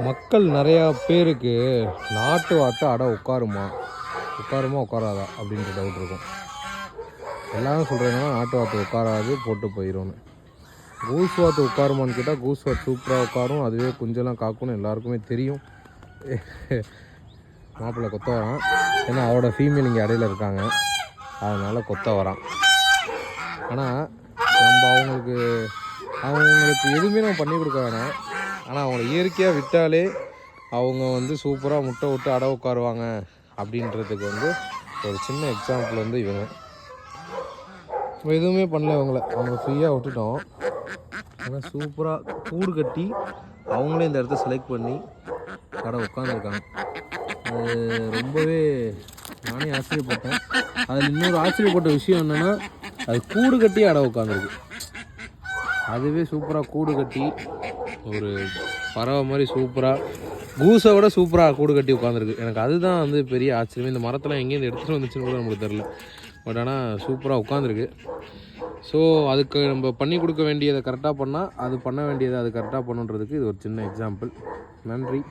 மக்கள் நிறையா பேருக்கு நாட்டு வாத்து அடை உட்காருமா உட்காராதா அப்படின்ற டவுட் இருக்கும். எல்லாரும் சொல்கிறதுனா நாட்டு வாத்து உட்காராது, போட்டு போயிடும்னு. கூஸ் வாத்து உட்காருமான்னு கேட்டால் கூஸ் வாத்து சூப்பராக உட்காரும், அதுவே குஞ்செல்லாம் காக்கும்னு எல்லாருக்குமே தெரியும். மாப்பிள்ளை கொத்த வரான், ஏன்னா அவரோட ஃபீமேல் இங்கே இடையில இருக்காங்க, அதனால் கொத்த வரான். ஆனால் நம்ம அவங்களுக்கு எதுவுமே நம்ம பண்ணி கொடுக்க வேணாம். ஆனால் அவங்கள இயற்கையாக விட்டாலே அவங்க வந்து சூப்பராக முட்டை விட்டு அடை உட்காருவாங்க அப்படின்றதுக்கு வந்து ஒரு சின்ன எக்ஸாம்பிள் வந்து இவங்க. எதுவுமே பண்ணல அவங்க ஃப்ரீயாக விட்டுட்டோம். ஆனால் சூப்பராக கூடு கட்டி அவங்களே இந்த இடத்த செலக்ட் பண்ணி கடை உட்காந்துருக்காங்க. அது ரொம்பவே நானே ஆச்சரியப்பட்டேன். அதில் இன்னொரு ஆச்சரியப்பட்ட விஷயம் என்னென்னா, அது கூடு கட்டி அடை உட்காந்துருக்கு. அதுவே சூப்பராக கூடு கட்டி ஒரு பறவை மாதிரி சூப்பராக, கூஸை விட சூப்பராக கூடு கட்டி உட்காந்துருக்கு. எனக்கு அதுதான் வந்து பெரிய ஆச்சரியமே. இந்த மரத்தெல்லாம் எங்கேருந்து எடுத்துகிட்டு வந்துச்சுன்னு கூட நமக்கு தெரில. பட் ஆனால் சூப்பராக உட்காந்துருக்கு. ஸோ அதுக்கு நம்ம பண்ணி கொடுக்க வேண்டியதை கரெக்டாக பண்ணால், அது பண்ண வேண்டியதை அது கரெக்டாக பண்ணுன்றதுக்கு இது ஒரு சின்ன எக்ஸாம்பிள். நன்றி.